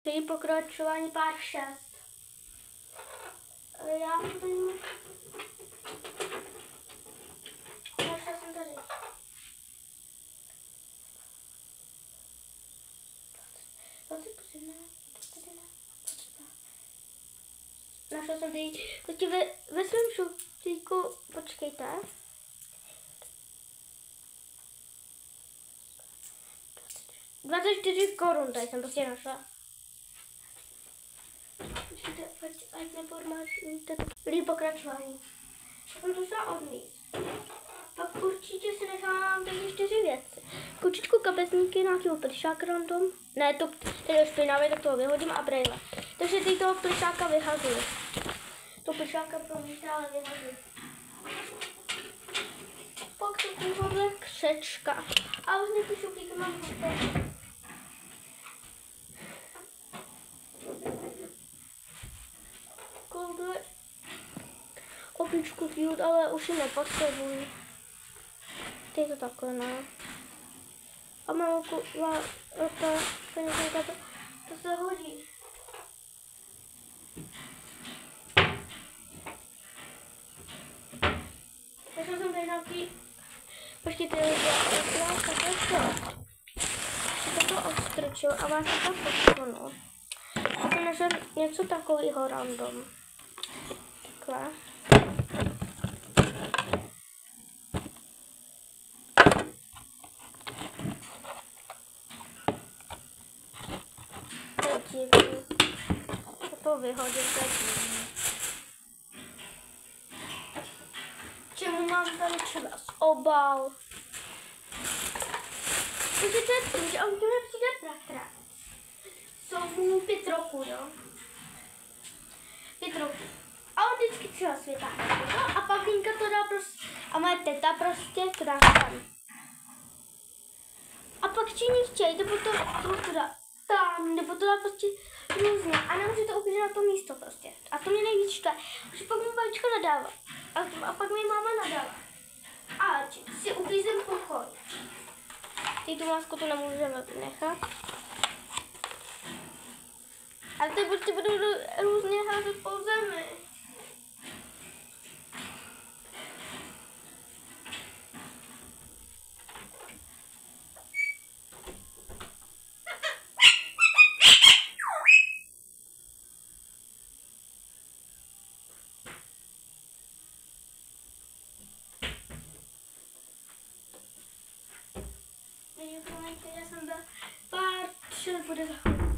Teď pokračování pár 6. Já budu... Našla jsem tady. Našla jsem tady ve svém šuplíku, počkejte. 24 korun, tady jsem prostě našla. Ať neformášujte. Lidi pokračování. Já jsem to šla odníst. Pak určitě si nechám tady 4 věci. Kučičku, kapesníky, nějakého plišáka random. Ne, to je špinavé, tak toho vyhodím a brejle. Takže teď toho plišáka vyhazuju. To plišáka pro mě stále vyhazuju. Pak to takováhle křečka. A už ty šuplíky mám hotový. Opičku cute, ale už ji nepotřebuji. Ty to takhle, ne? A mám to se hodí. Našla jsem tady nějaký... Počkejte, to ostrčil a vás to posunu. A jsem našla něco takového random. Takhle. To vyhodím teď. Čemu mám tady třeba obal? Takže to je tím, že on tu nepřijde bratranec. Jsou mu 5 roků, jo? 5 roků. A on vždycky třeba světáčku, no? A pak Linka to dá prostě, a moje teta prostě to dá tam. A pak všichni chtějí, nebo to dá tam, nebo to dá prostě různě. A nemůže to uklidit na to místo prostě. A to mě nejvíc štve. Už pak mi babička nadává. A pak mi máma nadává. A si uklízím pokoj. Teď tu masku to nemůžeme nechat. Ale teď prostě budu různě házet po zemi. Já jsem byl pár 6 bude za chvíli.